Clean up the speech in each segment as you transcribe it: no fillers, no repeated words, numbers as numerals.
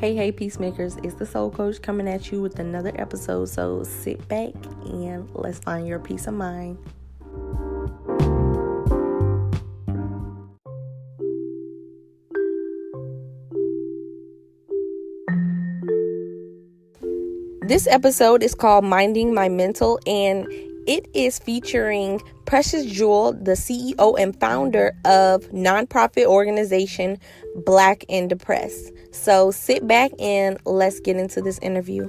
Hey, Peacemakers, it's the Soul Koach coming at you with another episode, so sit back and let's find your peace of mind. This episode is called Minding My Mental, and it is featuring Precious Jewel, the CEO and founder of nonprofit organization Black and Depressed. So sit back and let's get into this interview.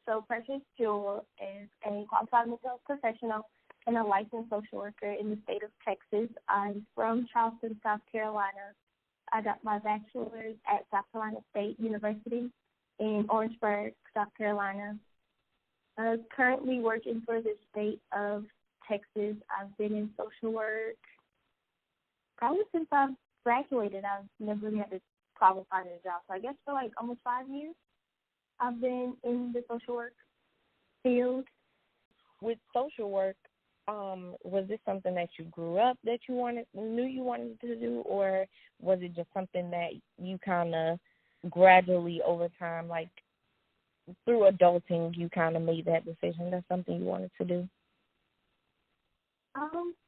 So Precious Jewel is a qualified mental health professional and a licensed social worker in the state of Texas. I'm from Charleston, South Carolina. I got my bachelor's at South Carolina State University in Orangeburg, South Carolina. Currently working for the state of Texas. I've been in social work probably since I've graduated. I've never really had to problem finding a job. So I guess for like almost 5 years, I've been in the social work field. With social work, was this something that you grew up that knew you wanted to do, or was it just something that you kind of gradually over time, like through adulting, you kind of made that decision? That's something you wanted to do?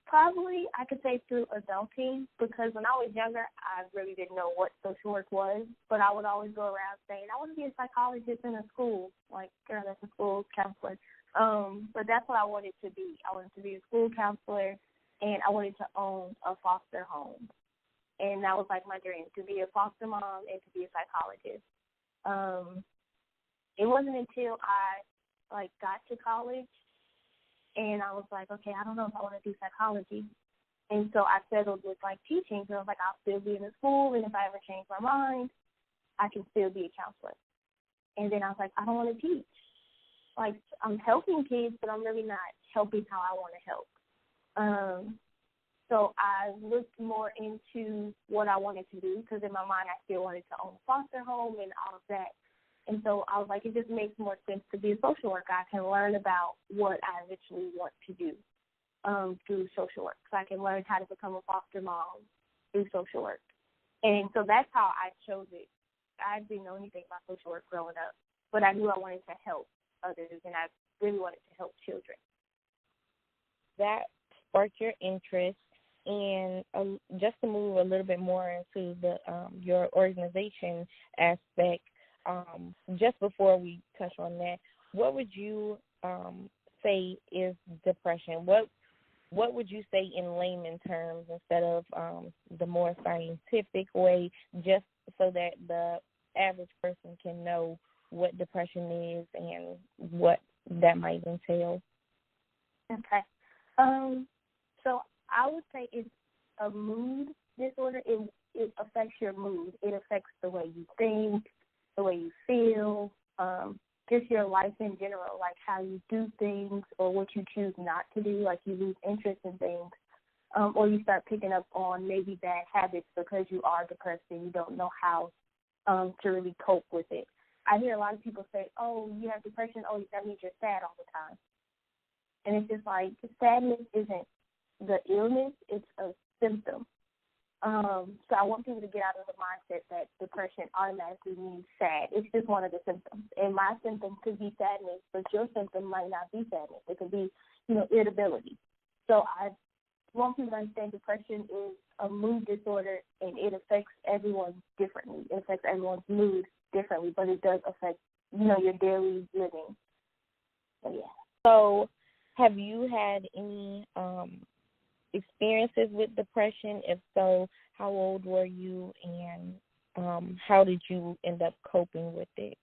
Probably I could say through adulting, because when I was younger, I really didn't know what social work was, but I would always go around saying, I want to be a psychologist in a school, like, girl, that's a school counselor. But that's what I wanted to be. I wanted to be a school counselor, and I wanted to own a foster home. And that was like my dream, to be a foster mom and to be a psychologist. It wasn't until I got to college and I was like, okay, I don't know if I want to do psychology. And so I settled with teaching. So I was like, I'll still be in the school, and if I ever change my mind, I can still be a counselor. And then I was like, I don't want to teach. I'm helping kids, but I'm really not helping how I want to help. So I looked more into what I wanted to do, because in my mind I still wanted to own a foster home and all of that. And so I was like, it just makes more sense to be a social worker. I can learn about what I eventually want to do through social work. So I can learn how to become a foster mom through social work. And so that's how I chose it. I didn't know anything about social work growing up, but I knew I wanted to help others, and I really wanted to help children. That sparked your interest. And just to move a little bit more into the your organization aspect, just before we touch on that, what would you say is depression? What would you say in layman terms instead of the more scientific way, just so that the average person can know what depression is and what that might entail? Okay. So I would say it's a mood disorder. It affects your mood. It affects the way you think, the way you feel, just your life in general, like how you do things or what you choose not to do, like you lose interest in things, or you start picking up on maybe bad habits because you are depressed and you don't know how to really cope with it. I hear a lot of people say, oh, you have depression, oh, that means you're sad all the time. And it's just like, sadness isn't the illness, it's a symptom. So I want people to get out of the mindset that depression automatically means sad. It's just one of the symptoms. And my symptom could be sadness, but your symptom might not be sadness. It could be, irritability. So I want people to understand depression is a mood disorder, and it affects everyone differently. It affects everyone's mood differently, but it does affect, your daily living. So, yeah. So have you had any experiences with depression? If so, how old were you, and how did you end up coping with it?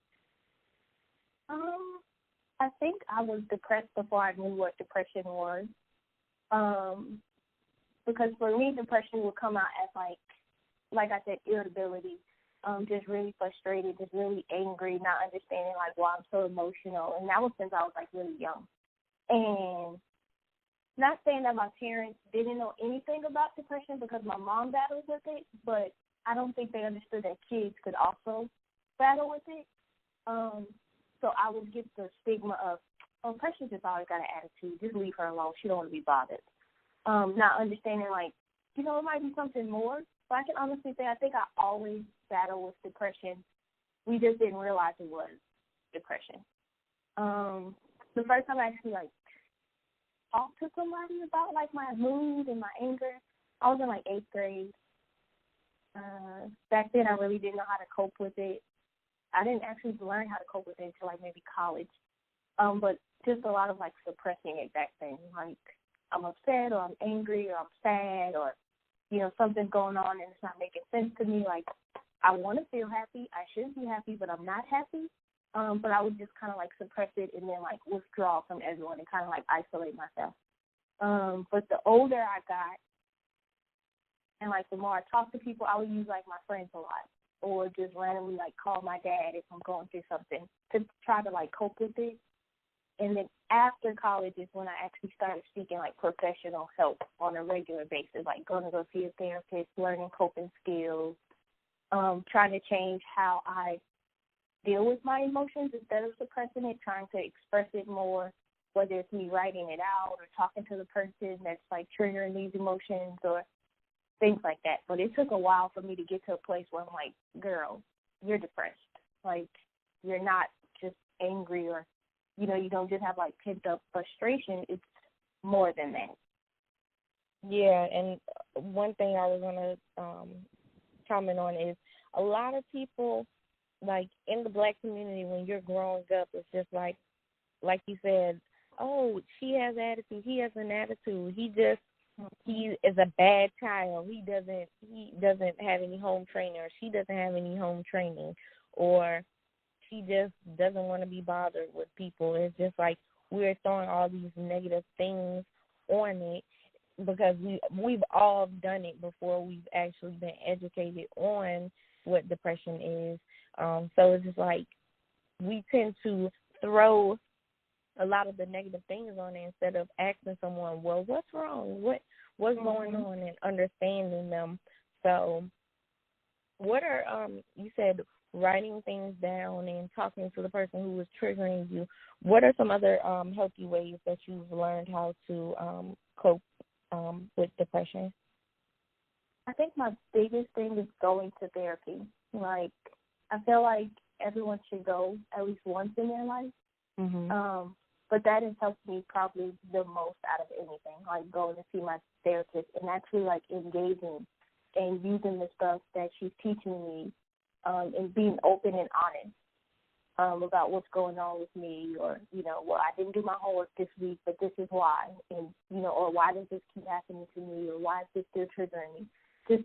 I think I was depressed before I knew what depression was. Because for me, depression would come out as like I said, irritability, just really frustrated, just really angry, not understanding why I'm so emotional. And that was since I was really young. And not saying that my parents didn't know anything about depression, because my mom battled with it, but I don't think they understood that kids could also battle with it. So I would get the stigma of, oh, Precious just always got an attitude. Just leave her alone. She don't want to be bothered. Not understanding, it might be something more. But I can honestly say I think I always battle with depression. We just didn't realize it was depression. The first time I actually, talked to somebody about, my mood and my anger, I was in, 8th grade. Back then, I really didn't know how to cope with it. I didn't actually learn how to cope with it until, maybe college. But just a lot of, suppressing it back then. I'm upset or I'm angry or I'm sad or, something's going on and it's not making sense to me. I want to feel happy. I should be happy, but I'm not happy. But I would just kind of, suppress it and then, withdraw from everyone and kind of, isolate myself. But the older I got and, the more I talk to people, I would use, my friends a lot or just randomly, call my dad if I'm going through something to try to, cope with it. And then after college is when I actually started seeking, professional help on a regular basis, going to go see a therapist, learning coping skills, trying to change how I deal with my emotions instead of suppressing it, trying to express it more, whether it's me writing it out or talking to the person that's, triggering these emotions or things like that. But it took a while for me to get to a place where I'm like, girl, you're depressed. You're not just angry or, you don't just have, pent-up frustration. It's more than that. Yeah, and one thing I was going to comment on is a lot of people, in the Black community, when you're growing up, it's just like you said, oh, she has attitude, he has an attitude, he is a bad child, he doesn't have any home training, or she doesn't have any home training, or she just doesn't want to be bothered with people. It's just we're throwing all these negative things on it because we've all done it before. We've actually been educated on what depression is. So it's just we tend to throw a lot of the negative things on it instead of asking someone, well, what's wrong? What's going on, and understanding them. So what are, you said writing things down and talking to the person who was triggering you. What are some other healthy ways that you've learned how to cope with depression? I think my biggest thing is going to therapy. I feel like everyone should go at least once in their life. Mm-hmm. But that has helped me probably the most out of anything, going to see my therapist and actually, engaging and using the stuff that she's teaching me and being open and honest about what's going on with me or, well, I didn't do my homework this week, but this is why, and, or why does this keep happening to me, or why is this still triggering me? Just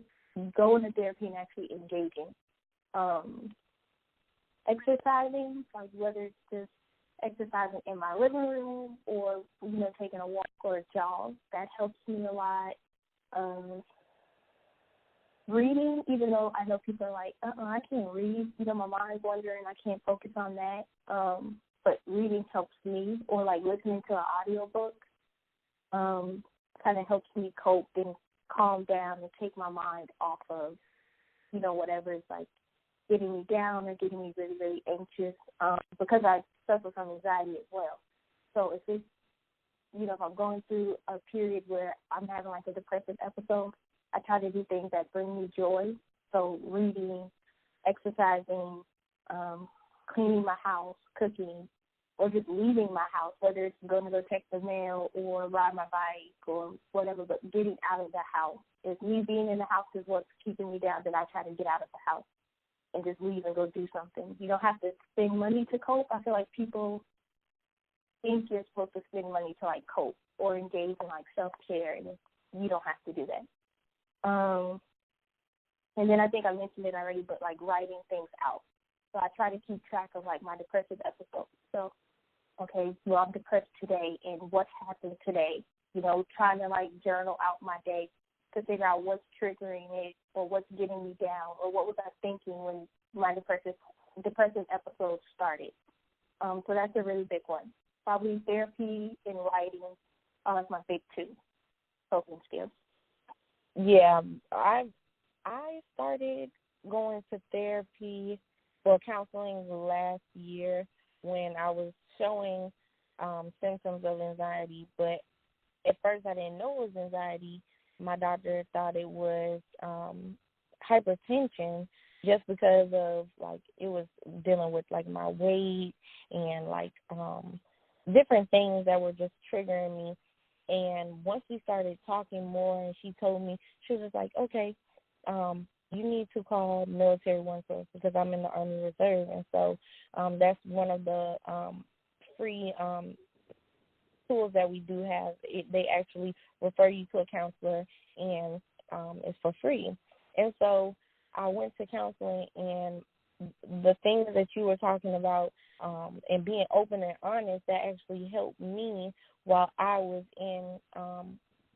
going to therapy and actually engaging. Exercising, whether it's just exercising in my living room or, taking a walk or a jog, that helps me a lot. Reading, even though I know people are like, I can't read, my mind's wandering, I can't focus on that. But reading helps me, or listening to an audiobook kind of helps me cope and calm down and take my mind off of, whatever is getting me down or getting me really, really anxious, because I suffer from anxiety as well. So if it's, if I'm going through a period where I'm having a depressive episode, I try to do things that bring me joy. So reading, exercising, cleaning my house, cooking, or just leaving my house, whether it's going to go check the mail or ride my bike or whatever, but getting out of the house. If me being in the house is what's keeping me down, then I try to get out of the house and just leave and go do something. You don't have to spend money to cope. I feel like people think you're supposed to spend money to cope or engage in self-care, and you don't have to do that. And then I think I mentioned it already, but writing things out. So I try to keep track of my depressive episodes. So, okay, well, I'm depressed today, and what happened today? Trying to journal out my day to figure out what's triggering it or what's getting me down or what was I thinking when my depressive episode started. So that's a really big one. Probably therapy and writing are my big two coping skills. Yeah, I started going to therapy for counseling last year when I was showing symptoms of anxiety, but at first I didn't know it was anxiety, my doctor thought it was hypertension, just because of like it was dealing with like my weight and like different things that were just triggering me. And once we started talking more, and she told me, she was just like, okay, you need to call Military One Source because I'm in the Army Reserve. And so that's one of the free tools that we do have. They actually refer you to a counselor, and it's for free. And so I went to counseling, and the things that you were talking about and being open and honest, that actually helped me while I was in,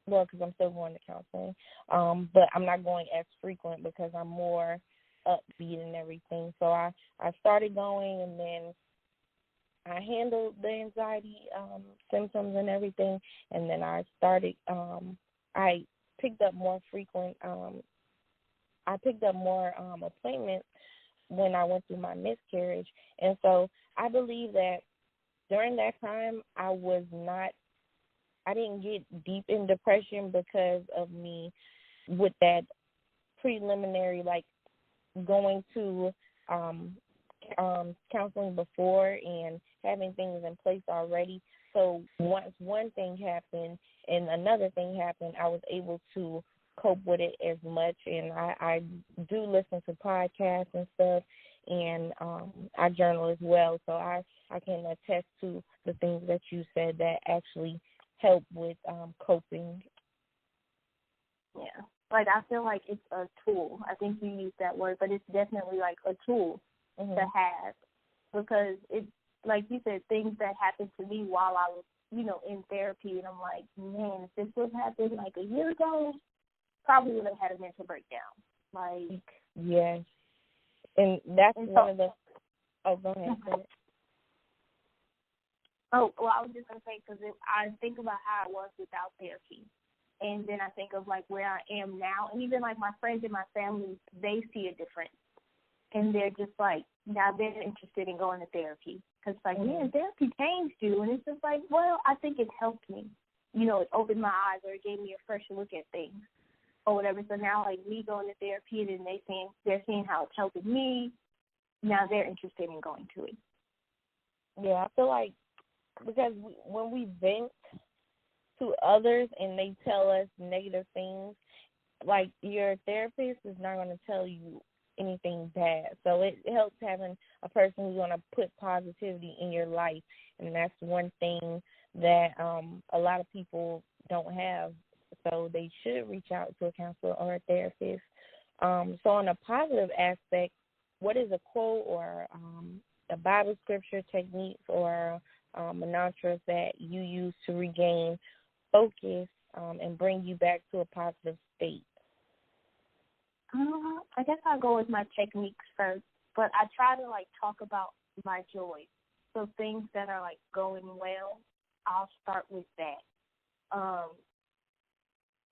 well, because I'm still going to counseling, but I'm not going as frequent because I'm more upbeat and everything. So I started going, and then I handled the anxiety symptoms and everything, and then I started, I picked up more frequent, I picked up more appointments when I went through my miscarriage. And so I believe that during that time I didn't get deep in depression because of me with that preliminary, like going to counseling before and having things in place already. So once one thing happened and another thing happened, I was able to cope with it as much. And I do listen to podcasts and stuff, and I journal as well. So I can attest to the things that you said that actually help with coping. Yeah. Like, I feel like it's a tool. I think you used that word, but it's definitely like a tool to have, because it's, like you said, things that happened to me while I was, in therapy, and I'm like, man, if this would have happened like a year ago, probably would have had a mental breakdown. Like, yes. And that's one of the, go ahead. Oh, well, I was just going to say, because I think about how I was without therapy, and then I think of, like, where I am now, and even, like, my friends and my family, they see a difference, and they're just, like, now they're interested in going to therapy, because, like, man, therapy changed you, and it's just like, well, I think it helped me. It opened my eyes, or it gave me a fresh look at things, or whatever. So now, like, me going to therapy, and then they're seeing how it's helping me, now they're interested in going to it. Yeah, I feel like, because when we vent to others and they tell us negative things, like, your therapist is not going to tell you anything bad. So it helps having a person who's going to put positivity in your life, and that's one thing that a lot of people don't have. So they should reach out to a counselor or a therapist. So on a positive aspect, what is a quote or a Bible scripture, techniques, or mantras that you use to regain focus and bring you back to a positive state? I guess I'll go with my techniques first, but I try to, like, talk about my joy. So things that are, like, going well, I'll start with that.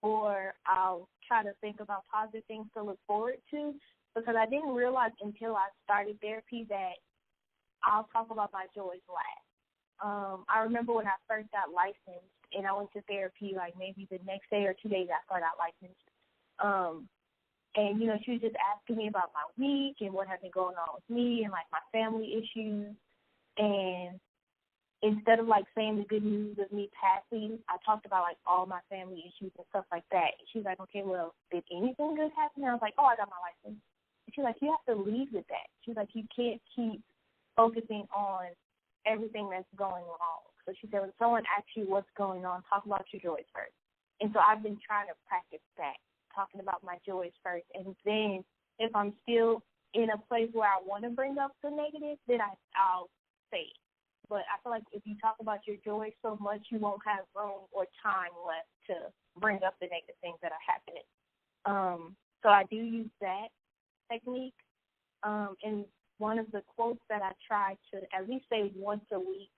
Or I'll try to think about positive things to look forward to, because I didn't realize until I started therapy that I'll talk about my joys last. I remember when I first got licensed, and I went to therapy, like, maybe the next day or 2 days after I got licensed. And, she was just asking me about my week and what had been going on with me and, like, my family issues. And instead of, like, saying the good news of me passing, I talked about, like, all my family issues and stuff like that. And she was like, okay, well, did anything good happen? And I was like, oh, I got my license. And she was like, you have to lead with that. She was like, you can't keep focusing on everything that's going wrong. So she said, when someone asks you what's going on, talk about your joys first. And so I've been trying to practice that, talking about my joys first. And then if I'm still in a place where I want to bring up the negative, then I'll say it. But I feel like if you talk about your joys so much, you won't have room or time left to bring up the negative things that are happening. So I do use that technique. And one of the quotes that I try to at least say once a week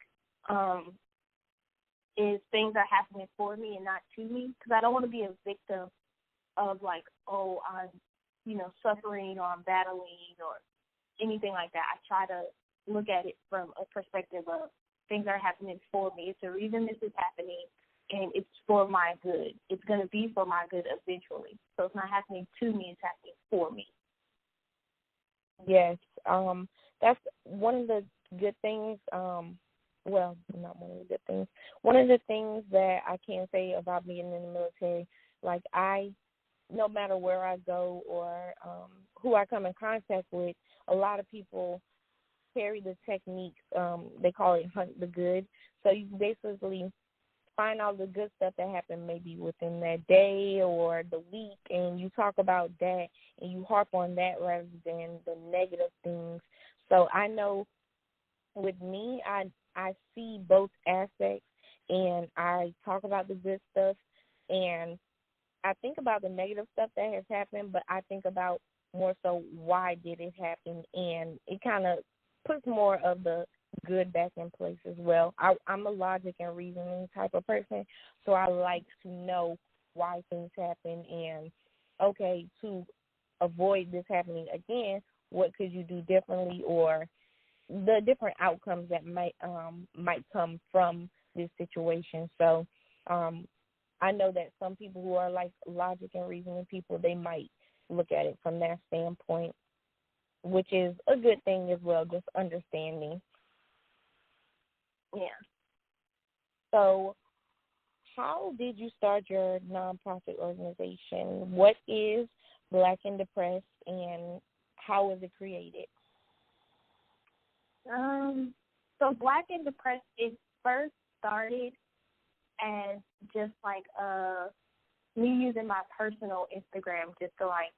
is things are happening for me and not to me, because I don't want to be a victim of, like, oh, I'm, suffering, or I'm battling, or anything like that. I try to look at it from a perspective of things are happening for me. It's a reason this is happening. and it's for my good. It's going to be for my good eventually. So it's not happening to me, it's happening for me. Yes, that's one of the good things. Well, not one of the good things. One of the things that I can say about being in the military, like no matter where I go or who I come in contact with, a lot of people carry the techniques. They call it hunt the good. So you basically find all the good stuff that happened maybe within that day or the week, and you talk about that and you harp on that rather than the negative things. So I know with me, I see both aspects, and I talk about the good stuff, and I think about the negative stuff that has happened, but I think about more so why did it happen, and it kind of puts more of the good back in place as well. I'm a logic and reasoning type of person, so I like to know why things happen and, okay, to avoid this happening again, what could you do differently, or the different outcomes that might come from this situation. So I know that some people who are like logic and reasoning people, they might look at it from that standpoint, which is a good thing as well, just understanding. Yeah. So how did you start your nonprofit organization? What is Black and Depressed, and how was it created? So Black and Depressed, it first started as just like me using my personal Instagram just to like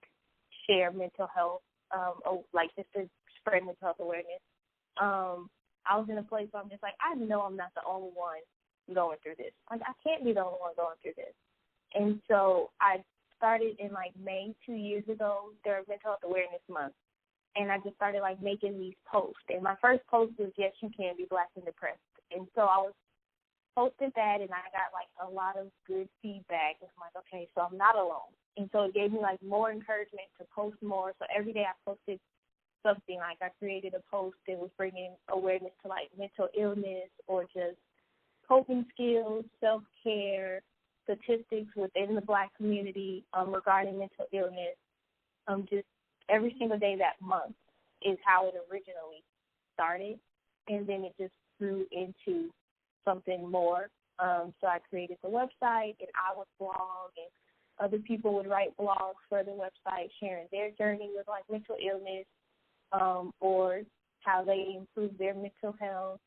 share mental health, like just to spread mental health awareness. I was in a place where I'm just like, I know I'm not the only one going through this. Like, I can't be the only one going through this. And so I started in like May 2 years ago during Mental Health Awareness Month. And I just started like making these posts. And my first post was, yes, you can be Black and depressed. And so I was posted that, and I got like a lot of good feedback. And I'm like, okay, so I'm not alone. And so it gave me like more encouragement to post more. So every day I posted something. Like I created a post that was bringing awareness to like mental illness or just coping skills, self-care, statistics within the Black community regarding mental illness. Just every single day that month is how it originally started, and then it just grew into something more. So I created the website, and I would blog, and other people would write blogs for the website sharing their journey with like mental illness or how they improve their mental health.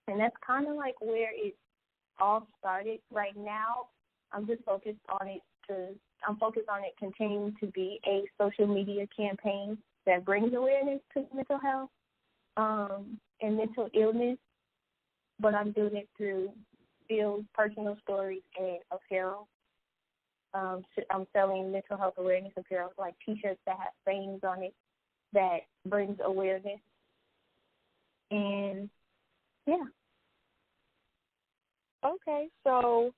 And that's kind of like where it all started. Right now, I'm just focused on it continuing to be a social media campaign that brings awareness to mental health and mental illness, but I'm doing it through Bill's personal stories and apparel. I'm selling mental health awareness apparel, like T-shirts that have sayings on it that brings awareness. And, yeah. Okay, so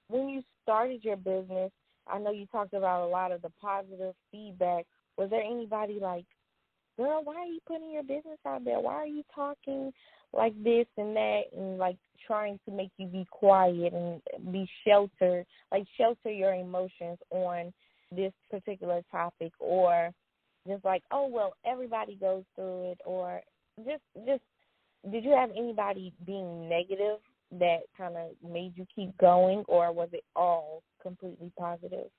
when you started your business, I know you talked about a lot of the positive feedback. Was there anybody like, girl, why are you putting your business out there? Why are you talking like this and that, and like trying to make you be quiet and be sheltered, like shelter your emotions on this particular topic, or just like, oh, well, everybody goes through it, or just did you have anybody being negative that kind of made you keep going, or was it all completely positive?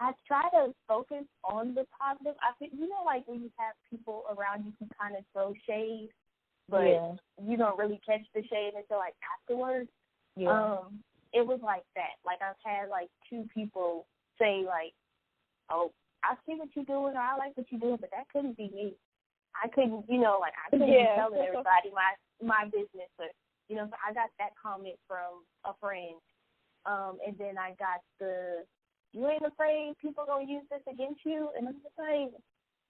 I try to focus on the positive. I think, like when you have people around you who kind of throw shade, but you don't really catch the shade until like afterwards. Yeah. It was like that. Like I've had like two people say like, oh, I see what you're doing, or I like what you're doing, but that couldn't be me. I couldn't be telling everybody my business, but so I got that comment from a friend, and then I got you ain't afraid people gonna use this against you, and I'm just like,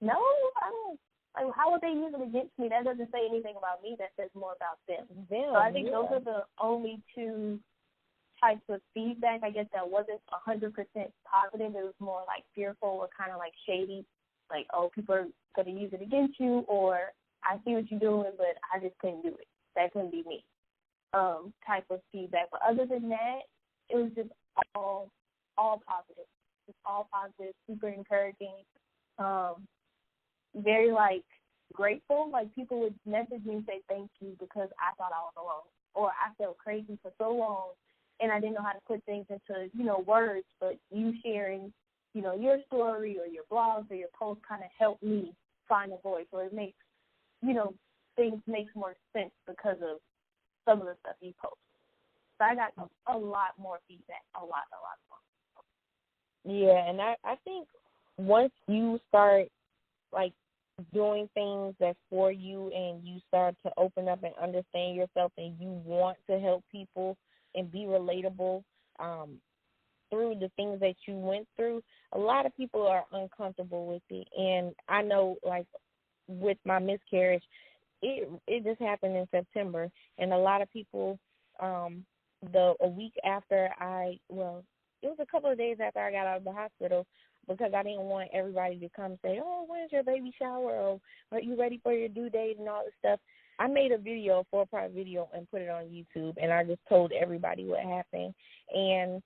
no, I don't. Like, how would they use it against me? That doesn't say anything about me. That says more about them. So I think those are the only two types of feedback, I guess, that wasn't 100% positive. It was more like fearful or kind of like shady. Like, oh, people are going to use it against you, or I see what you're doing, but I just couldn't do it. that couldn't be me, type of feedback. But other than that, it was just all positive. Just all positive, super encouraging, very, like, grateful. Like, people would message me and say thank you because I thought I was alone, or I felt crazy for so long and I didn't know how to put things into, words, but you sharing, your story or your blogs or your posts kind of helped me find a voice, or it makes, things make more sense because of some of the stuff you post. So I got a lot more feedback, a lot more. Yeah, and I think once you start, like, doing things that's for you and you start to open up and understand yourself and you want to help people and be relatable through the things that you went through, a lot of people are uncomfortable with it. And I know, like, with my miscarriage, it just happened in September, and a lot of people, a week after it was a couple of days after I got out of the hospital, because I didn't want everybody to come say, oh, when's your baby shower, or are you ready for your due date and all this stuff. I made a 4-part video, and put it on YouTube, and I just told everybody what happened. And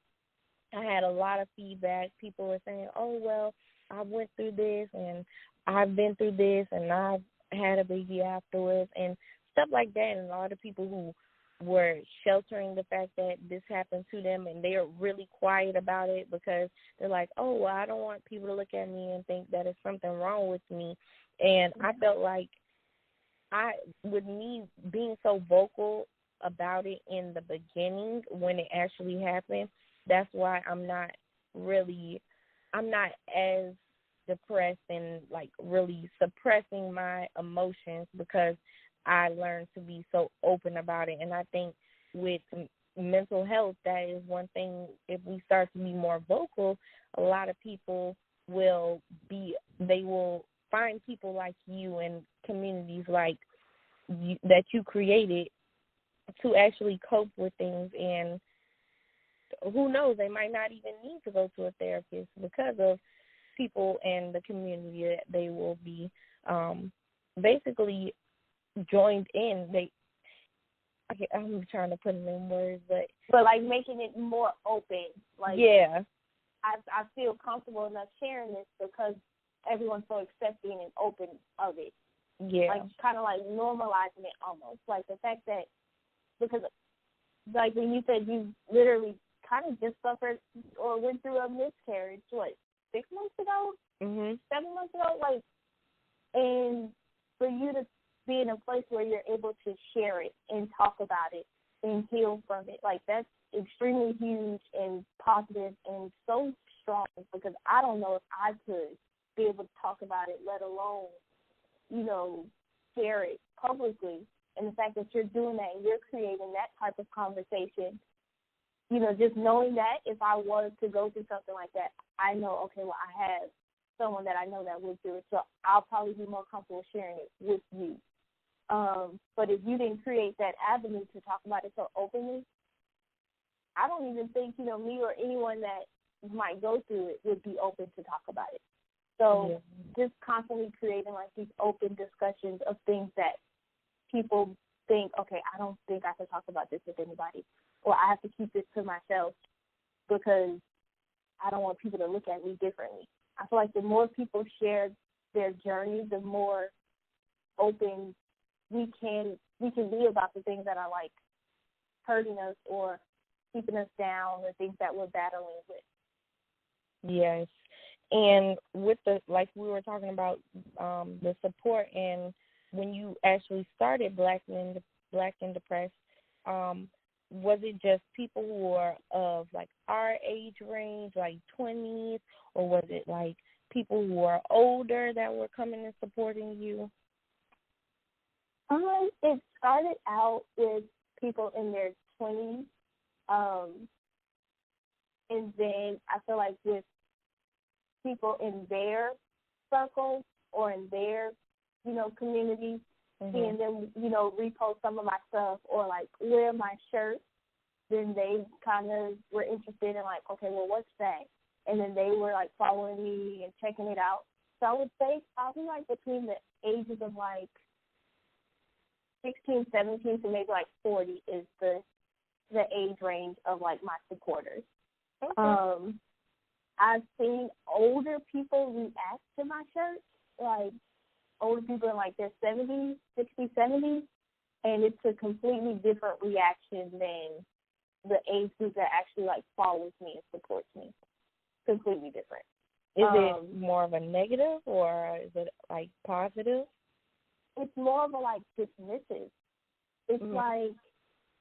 I had a lot of feedback. People were saying, oh, well, I went through this, and I've been through this, and I've had a baby afterwards, and stuff like that. And a lot of people who were sheltering the fact that this happened to them, and they're really quiet about it because they're like, oh, well, I don't want people to look at me and think that there's something wrong with me. And I felt like with me being so vocal about it in the beginning when it actually happened, that's why I'm not as depressed and, like, really suppressing my emotions, because I learned to be so open about it. And I think with mental health, that is one thing. If we start to be more vocal, a lot of people will find people like you and communities like you, that you created, to actually cope with things. And who knows, they might not even need to go to a therapist because of people and the community that they will be basically joined in. I'm trying to put it in words, but like making it more open. Like, yeah, I feel comfortable enough sharing this because everyone's so accepting and open of it. Yeah, like kind of like normalizing it almost. Like the fact that, because like when you said you literally kind of just suffered or went through a miscarriage, 6 months ago, 7 months ago, like, and for you to be in a place where you're able to share it and talk about it and heal from it, like, that's extremely huge and positive and so strong, because I don't know if I could be able to talk about it, let alone, share it publicly. And the fact that you're doing that and you're creating that type of conversation, just knowing that if I was to go through something like that, I know, okay, well, I have someone that I know that went through it, so I'll probably be more comfortable sharing it with you. But if you didn't create that avenue to talk about it so openly, I don't even think, me or anyone that might go through it would be open to talk about it. So just constantly creating, like, these open discussions of things that people think, okay, I don't think I can talk about this with anybody, or I have to keep this to myself because I don't want people to look at me differently. I feel like the more people share their journey, the more open we can be about the things that are, like, hurting us or keeping us down, or things that we're battling with. Yes. And with like we were talking about, the support, and when you actually started Black and Depressed, was it just people who were of, like, our age range, like 20s, or was it, like, people who were older that were coming and supporting you? It started out with people in their 20s, and then I feel like with people in their circles or in their, communities, seeing them, repost some of my stuff or, like, wear my shirt, then they kind of were interested in, like, okay, well, what's that? And then they were, like, following me and checking it out. So I would say probably, like, between the ages of, like, 16, 17 to maybe like 40 is the age range of like my supporters. Okay. I've seen older people react to my shirts, like older people in like their 70s, 60s, 70s, and it's a completely different reaction than the age group that actually like follows me and supports me. Completely different. Is it more of a negative or is it like positive? It's more of a like dismissive. It's like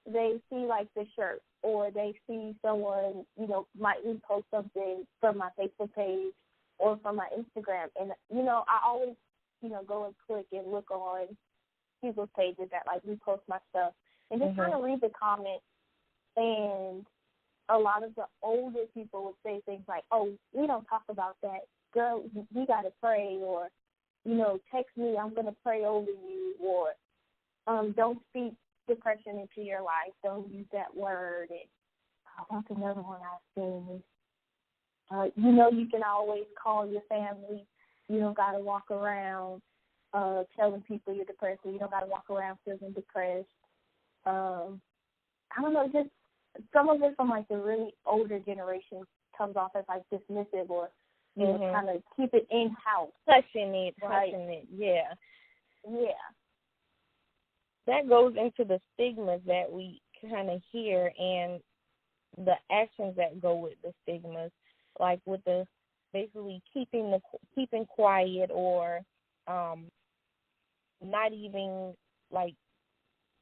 they see like the shirt, or they see someone, you know, might repost something from my Facebook page or from my Instagram, and you know, I always, you know, go and click and look on people's pages that like repost my stuff and just kind of read the comments. And a lot of the older people would say things like, "Oh, we don't talk about that, girl. We gotta pray," or, you know, "Text me, I'm gonna pray over you," or "Don't speak depression into your life. Don't use that word." And what's another one I've seen? You know, you can always call your family. You don't gotta walk around telling people you're depressed. Or you don't gotta walk around feeling depressed. I don't know, just some of it from like the really older generation comes off as like dismissive, or you know, kind of keep it in house, hushing it, yeah. That goes into the stigmas that we kind of hear and the actions that go with the stigmas, like with the basically keeping quiet, or not even like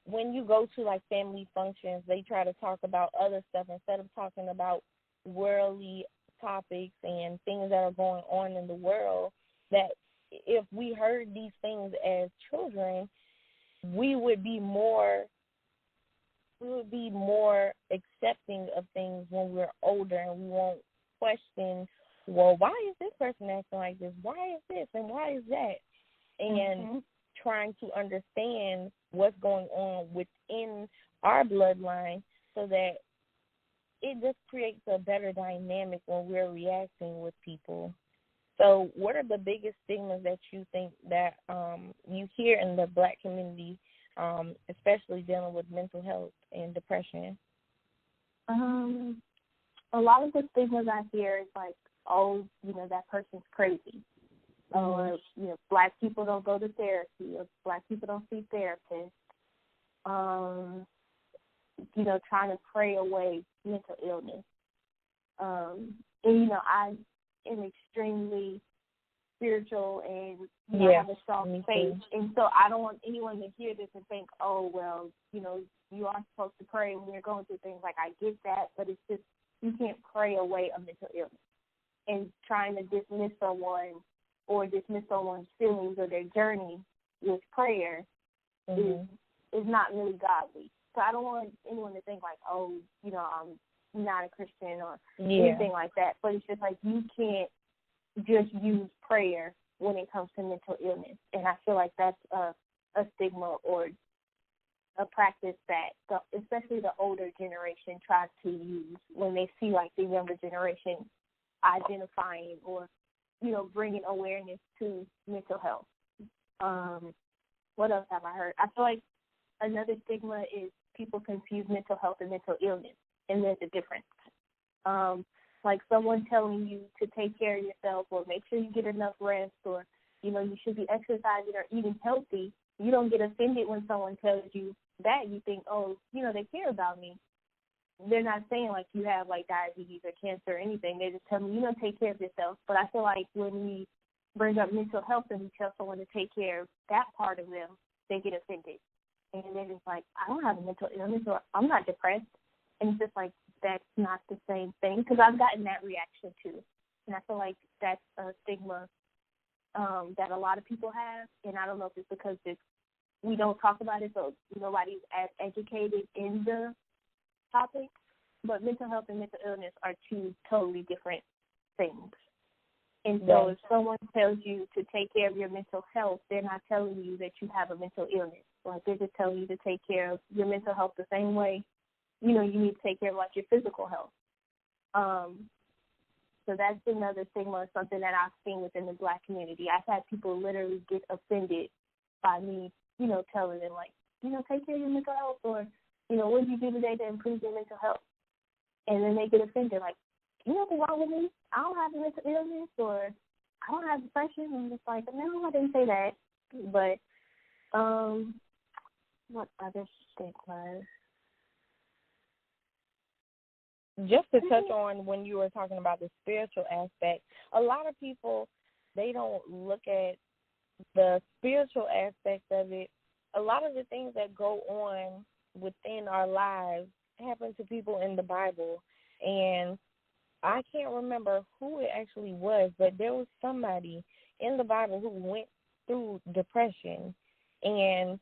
when you go to like family functions, they try to talk about other stuff instead of talking about worldly topics and things that are going on in the world. That if we heard these things as children, we would be more accepting of things when we're older, and we won't question, well, why is this person acting like this? Why is this and why is that? And trying to understand what's going on within our bloodline, so that it just creates a better dynamic when we're reacting with people. So what are the biggest stigmas that you think that you hear in the Black community, especially dealing with mental health and depression? A lot of the stigmas I hear is like, "Oh, you know, that person's crazy." Or, you know, Black people don't go to therapy, or Black people don't see therapists. You know, trying to pray away mental illness. And, you know, I am extremely spiritual and, you know, have a strong faith. And so I don't want anyone to hear this and think, "Oh, well, you know, you are supposed to pray when you're going through things." Like, I get that, but it's just, you can't pray away a mental illness. And trying to dismiss someone or dismiss someone's feelings or their journey with prayer is not really godly. So I don't want anyone to think like, "Oh, you know, I'm not a Christian," or anything like that. But it's just like, you can't just use prayer when it comes to mental illness. And I feel like that's a stigma or a practice that especially the older generation tries to use when they see like the younger generation identifying or, you know, bringing awareness to mental health. What else have I heard? I feel like another stigma is people confuse mental health and mental illness, and there's a difference. Like someone telling you to take care of yourself, or make sure you get enough rest, or, you know, you should be exercising or eating healthy. You don't get offended when someone tells you that. You think, "Oh, you know, they care about me." They're not saying like you have like diabetes or cancer or anything. They're just telling you, you know, take care of yourself. But I feel like when we bring up mental health and we tell someone to take care of that part of them, they get offended. And they're just like, "I don't have a mental illness," or "I'm not depressed." And it's just like, that's not the same thing. Because I've gotten that reaction too. And I feel like that's a stigma that a lot of people have. And I don't know if it's because we don't talk about it, so nobody's as educated in the topic. But mental health and mental illness are two totally different things. And so if someone tells you to take care of your mental health, they're not telling you that you have a mental illness. Like, they're just telling you to take care of your mental health the same way, you know, you need to take care of like your physical health. So that's another stigma, something that I've seen within the Black community. I've had people literally get offended by me, you know, telling them like, take care of your mental health, or, what did you do today to improve your mental health? And then they get offended, like, nothing wrong with me. I don't have a mental illness, or I don't have depression. And it's like, no, I didn't say that. But what other stigmas? Just to touch on when you were talking about the spiritual aspect, a lot of people, they don't look at the spiritual aspect of it. A lot of the things that go on within our lives happen to people in the Bible. And I can't remember who it actually was, but there was somebody in the Bible who went through depression. And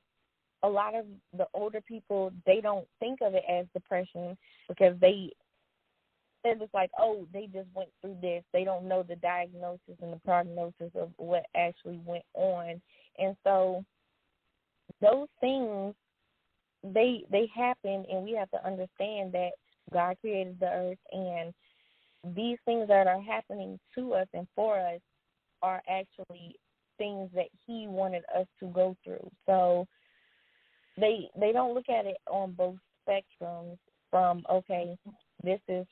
a lot of the older people, they don't think of it as depression because they're just like, oh, they just went through this. They don't know the diagnosis and the prognosis of what actually went on. And so those things, they happen, and we have to understand that God created the earth, and these things that are happening to us and for us are actually things that He wanted us to go through. So they don't look at it on both spectrums from, okay, this is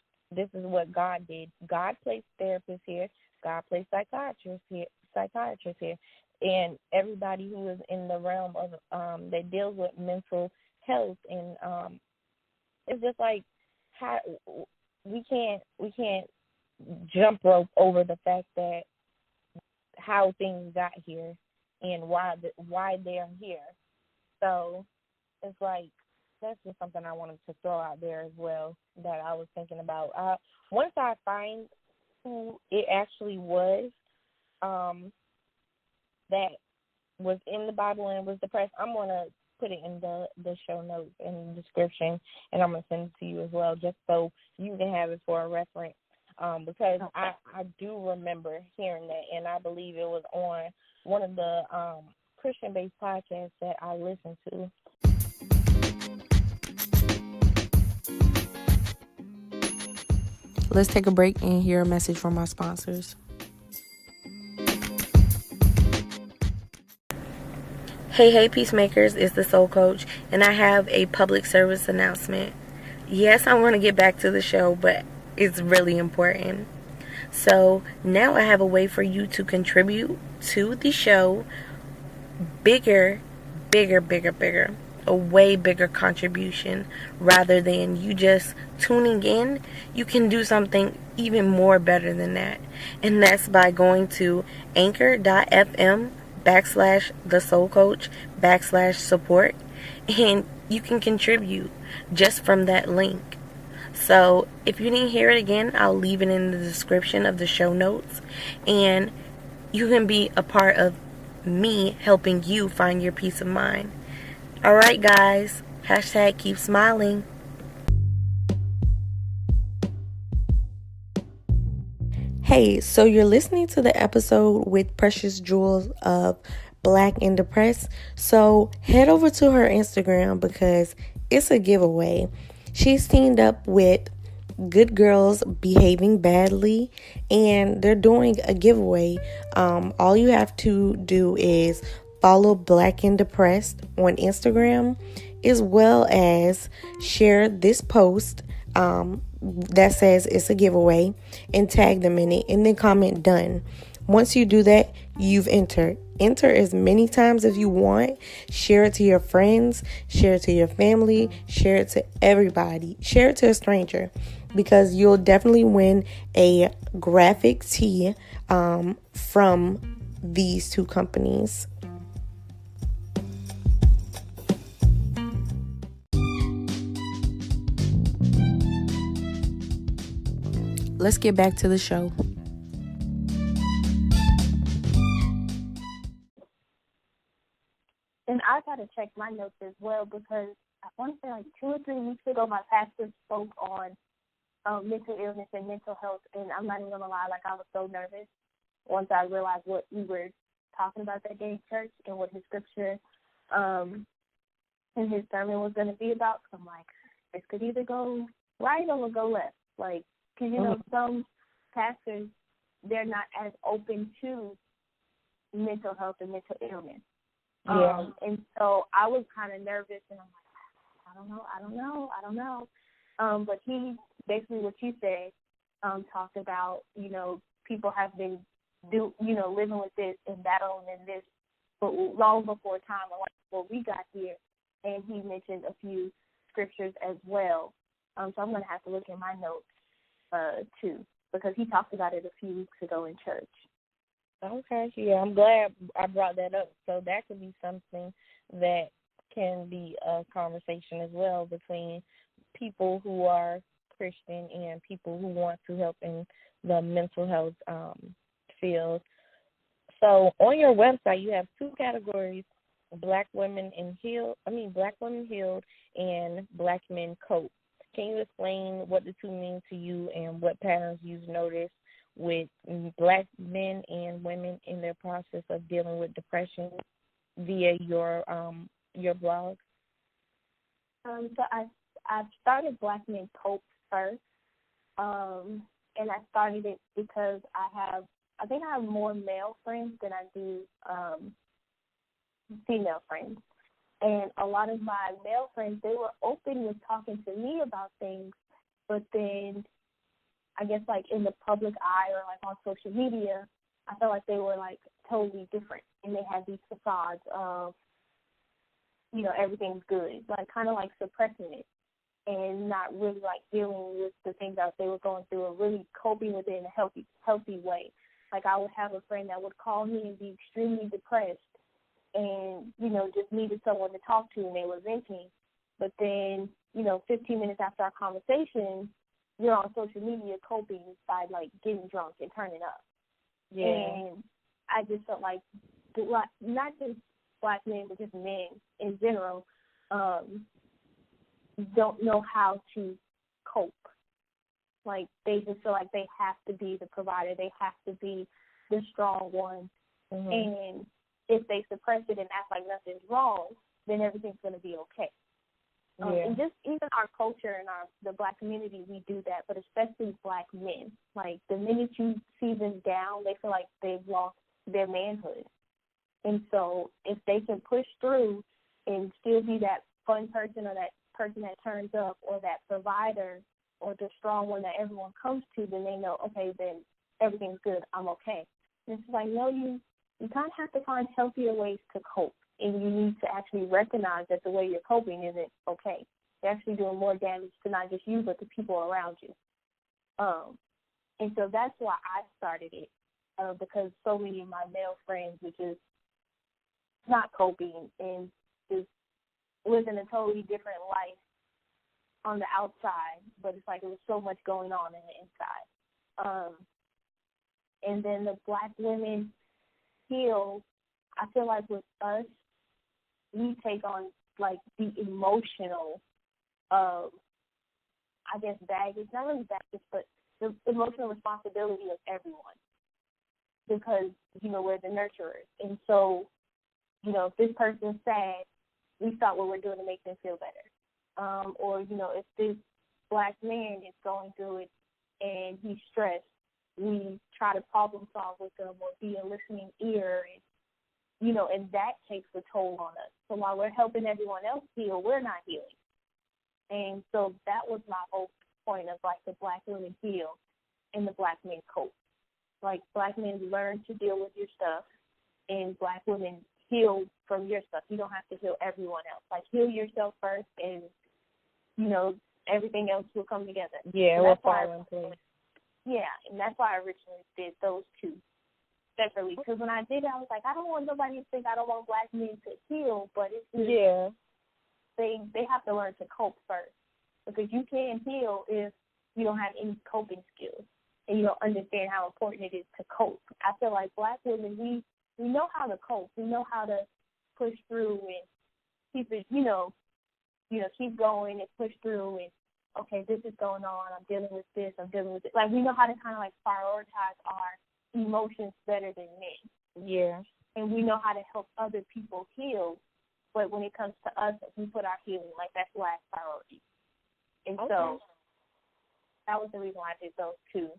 what God did. God placed therapists here. God placed psychiatrists here, and everybody who is in the realm of that deals with mental health. And it's just like how we can't jump rope over the fact that how things got here and why they are here. So it's like, that's just something I wanted to throw out there as well that I was thinking about. Once I find who it actually was that was in the Bible and was depressed, I'm going to put it in the show notes in the description, and I'm going to send it to you as well, just so you can have it for a reference, because I do remember hearing that, and I believe it was on one of the Christian-based podcasts that I listened to. Let's take a break and hear a message from our sponsors. Hey, Peacemakers, it's the Soul Koach, and I have a public service announcement. Yes, I want to get back to the show, but it's really important. So now I have a way for you to contribute to the show bigger, a way bigger contribution rather than you just tuning in. You can do something even more better than that, and that's by going to anchor.fm/the Soul Koach /support, and you can contribute just from that link. So if you didn't hear it again, I'll leave it in the description of the show notes, and you can be a part of me helping you find your peace of mind. Alright guys, #keep smiling. Hey, so you're listening to the episode with Precious Jewels of Black and Depressed. So head over to her Instagram because it's a giveaway. She's teamed up with Good Girls Behaving Badly, and they're doing a giveaway. All you have to do is follow Black and Depressed on Instagram, as well as share this post that says it's a giveaway and tag them in it, and then comment done. Once you do that, you've entered. Enter as many times as you want. Share it to your friends, share it to your family, share it to everybody, share it to a stranger, because you'll definitely win a graphic tee from these two companies. Let's get back to the show. And I got to check my notes as well, because I want to say like 2 or 3 weeks ago, my pastor spoke on mental illness and mental health, and I'm not even going to lie, like I was so nervous once I realized what we were talking about that day in church and what his scripture and his sermon was going to be about. So I'm like, this could either go right or go left. Like, because, some pastors, they're not as open to mental health and mental illness. Yeah. And so I was kind of nervous, and I'm like, I don't know. But he basically, what you said, talked about, people have been living with this and battling in this but long before time, like before we got here. And he mentioned a few scriptures as well. So I'm going to have to look in my notes too, because he talked about it a few weeks ago in church. Okay, yeah, I'm glad I brought that up. So that could be something that can be a conversation as well between people who are Christian and people who want to help in the mental health field. So on your website, you have two categories: Black women healed, and Black men cope. Can you explain what the two mean to you and what patterns you've noticed with Black men and women in their process of dealing with depression via your blog? So I started Black Men Cope first, and I started it because I think I have more male friends than I do female friends. And a lot of my male friends, they were open with talking to me about things, but then I guess like in the public eye or like on social media, I felt like they were like totally different, and they had these facades of, everything's good, like kind of like suppressing it and not really like dealing with the things that they were going through or really coping with it in a healthy way. Like I would have a friend that would call me and be extremely depressed and, just needed someone to talk to, and they were venting. But then, 15 minutes after our conversation, you're on social media coping by, like, getting drunk and turning up. Yeah. And I just felt like, not just Black men, but just men in general, don't know how to cope. Like, they just feel like they have to be the provider. They have to be the strong one. Mm-hmm. And if they suppress it and act like nothing's wrong, then everything's going to be okay. And just even our culture and the Black community, we do that, but especially Black men. Like, the minute you see them down, they feel like they've lost their manhood. And so if they can push through and still be that fun person or that person that turns up or that provider or the strong one that everyone comes to, then they know, okay, then everything's good, I'm okay. And it's like, no, you kind of have to find healthier ways to cope. And you need to actually recognize that the way you're coping isn't okay. You're actually doing more damage to not just you, but the people around you. And so that's why I started it, because so many of my male friends were just not coping and just living a totally different life on the outside, but it's like there was so much going on in the inside. And then the Black women heal, I feel like with us, we take on, like, the emotional, I guess, baggage, not really baggage, but the emotional responsibility of everyone because, we're the nurturers. And so, if this person's sad, we start what we're doing to make them feel better. Or, if this Black man is going through it and he's stressed, we try to problem solve with them or be a listening ear and that takes a toll on us. So while we're helping everyone else heal, we're not healing. And so that was my whole point of, like, the Black women heal and the Black men cope. Like, Black men learn to deal with your stuff, and Black women heal from your stuff. You don't have to heal everyone else. Like, heal yourself first, and, everything else will come together. Yeah, so we'll follow in place. Yeah, and that's why I originally did those two separately, because when I did it, I was like, I don't want nobody to think I don't want Black men to heal, but it's just, they have to learn to cope first, because you can't heal if you don't have any coping skills and you don't understand how important it is to cope. I feel like Black women, we know how to cope. We know how to push through and keep it, keep going and push through and, okay, this is going on, I'm dealing with this, I'm dealing with it. Like, we know how to kind of, like, prioritize our emotions better than men. Yeah. And we know how to help other people heal, but when it comes to us, we put our healing, like, that's last priority. And so that was the reason why I did those two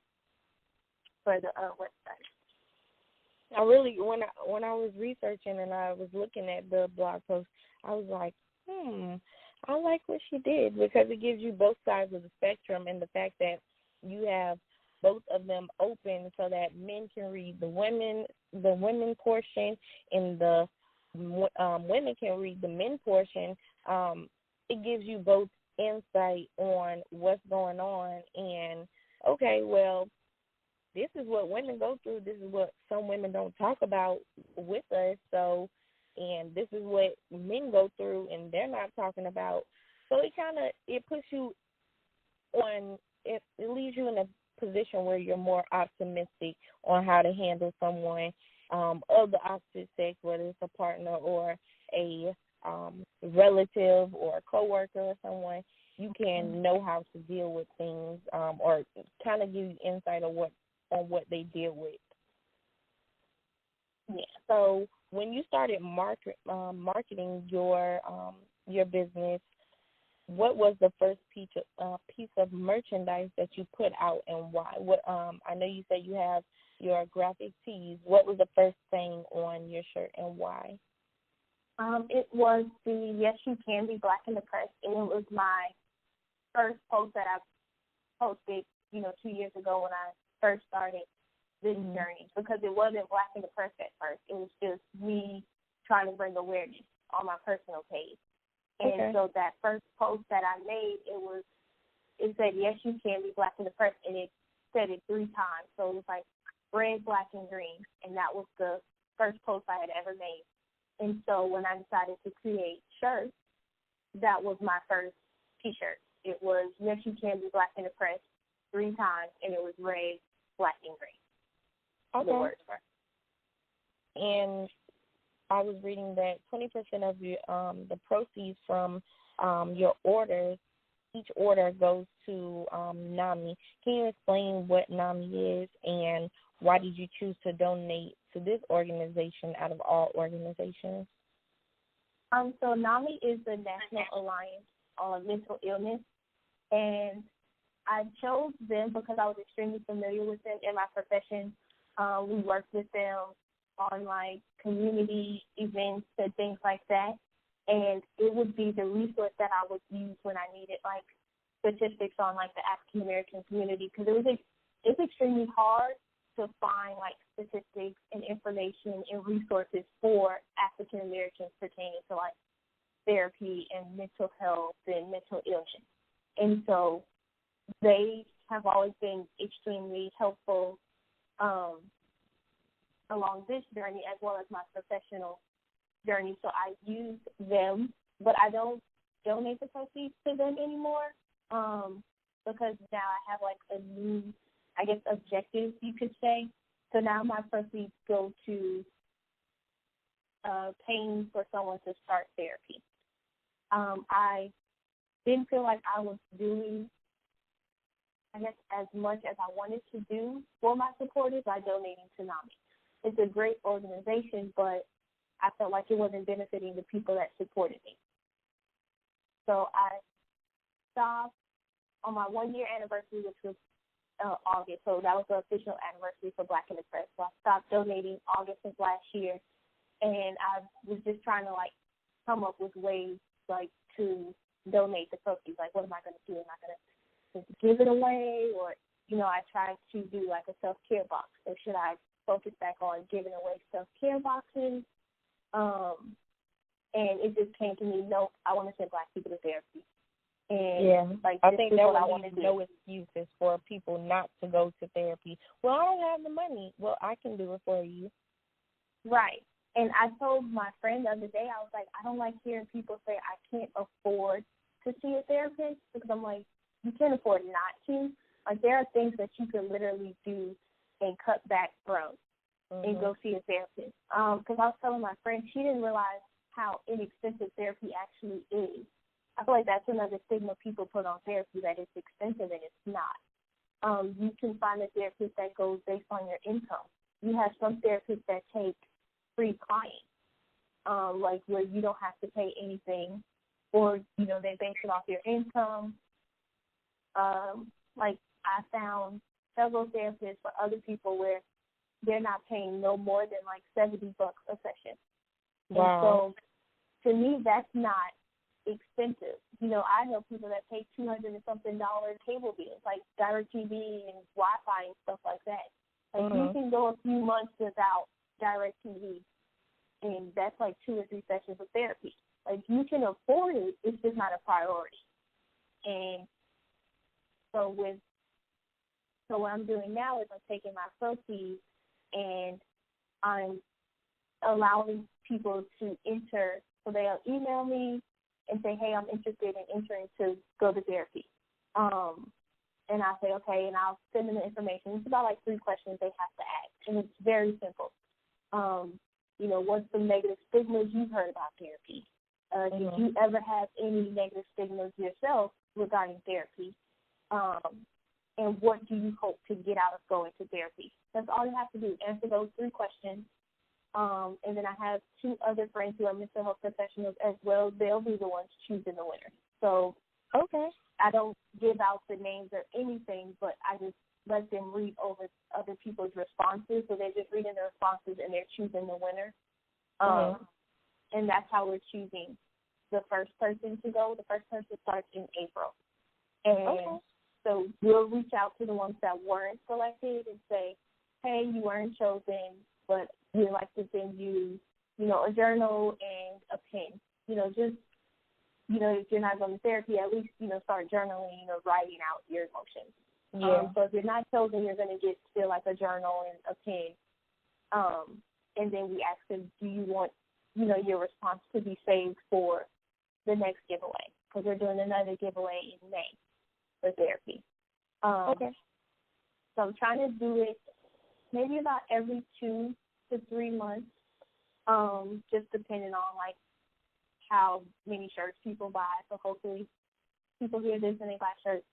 for the website. I really, when I was researching and I was looking at the blog post, I was like, I like what she did, because it gives you both sides of the spectrum, and the fact that you have both of them open so that men can read the women portion, and the women can read the men portion. It gives you both insight on what's going on, and okay, well, this is what women go through. This is what some women don't talk about with us. So, and this is what men go through, and they're not talking about. So it puts you on. It leaves you in a position where you're more optimistic on how to handle someone of the opposite sex, whether it's a partner or a relative or a coworker or someone. You can know how to deal with things, or kind of give you insight on what they deal with. Yeah. So when you started marketing your business, what was the first piece of merchandise that you put out, and why? I know you said you have your graphic tees. What was the first thing on your shirt, and why? It was the Yes You Can Be Black in the Press, and it was my first post that I posted, 2 years ago when I first started this journey, because it wasn't Black in the Press at first. It was just me trying to bring awareness on my personal page. And so that first post that I made, it said, Yes, you can be Black in the Press, and it said it 3 times. So it was like red, black, and green, and that was the first post I had ever made. And so when I decided to create shirts, that was my first T-shirt. It was Yes, you can be Black in the Press 3 times, and it was red, black, and green. Okay. The words were. And I was reading that 20% of the proceeds from your orders, each order goes to NAMI. Can you explain what NAMI is, and why did you choose to donate to this organization out of all organizations? So NAMI is the National Alliance on Mental Illness, and I chose them because I was extremely familiar with them in my profession. We worked with them on like community events and things like that, and it would be the resource that I would use when I needed like statistics on like the African American community, because it's extremely hard to find like statistics and information and resources for African Americans pertaining to like therapy and mental health and mental illness. And so they have always been extremely helpful along this journey, as well as my professional journey. So I use them, but I don't donate the proceeds to them anymore, because now I have like a new, I guess, objective, you could say. So now my proceeds go to paying for someone to start therapy. I didn't feel like I was doing, I guess, as much as I wanted to do for my supporters by donating to NAMI. It's a great organization, but I felt like it wasn't benefiting the people that supported me. So I stopped on my 1-year anniversary, which was August. So that was the official anniversary for Black in the Press. So I stopped donating August of last year, and I was just trying to like come up with ways like to donate the proceeds. Like, what am I going to do? Am I going to just give it away, or I tried to do like a self-care box. So should I focus back on giving away self-care boxes? And it just came to me, nope, I want to send Black people to therapy. And I think that would leave no excuses for people not to go to therapy. Well, I don't have the money. Well, I can do it for you. Right. And I told my friend the other day, I was like, I don't like hearing people say I can't afford to see a therapist, because I'm like, you can't afford not to. Like, there are things that you can literally do and cut back from and go see a therapist. Because I was telling my friend, she didn't realize how inexpensive therapy actually is. I feel like that's another stigma people put on therapy, that it's expensive, and it's not. You can find a therapist that goes based on your income. You have some therapists that take free clients, like where you don't have to pay anything, or, they base it off your income. Like, I found several therapists for other people where they're not paying no more than like $70 a session. Wow. And so to me, that's not expensive. You know, I know people that pay $200 and something cable bills, like DirecTV and Wi-Fi and stuff like that. Like you can go a few months without DirecTV, and that's like 2 or 3 sessions of therapy. Like you can afford it, it's just not a priority. And so what I'm doing now is I'm taking my proceeds and I'm allowing people to enter. So they'll email me and say, hey, I'm interested in entering to go to therapy. And I say, okay, and I'll send them the information. It's about like 3 questions they have to ask, and it's very simple. You know, what's some negative stigmas you've heard about therapy? Did you ever have any negative stigmas yourself regarding therapy? And what do you hope to get out of going to therapy? That's all you have to do, answer those 3 questions. And then I have 2 other friends who are mental health professionals as well. They'll be the ones choosing the winner. So I don't give out the names or anything, but I just let them read over other people's responses. So they're just reading the responses and they're choosing the winner. And that's how we're choosing the first person to go. The first person starts in April. And so we'll reach out to the ones that weren't selected and say, hey, you weren't chosen, but we'd like to send you, you know, a journal and a pen. You know, just, you know, if you're not going to therapy, at least, you know, start journaling, you know, writing out your emotions. So if you're not chosen, you're going to get still like a journal and a pen. And then we ask them, do you want, you know, your response to be saved for the next giveaway? Because we're doing another giveaway in May for therapy. So I'm trying to do it maybe about every 2 to 3 months, just depending on, like, how many shirts people buy. So hopefully people hear this and they buy shirts.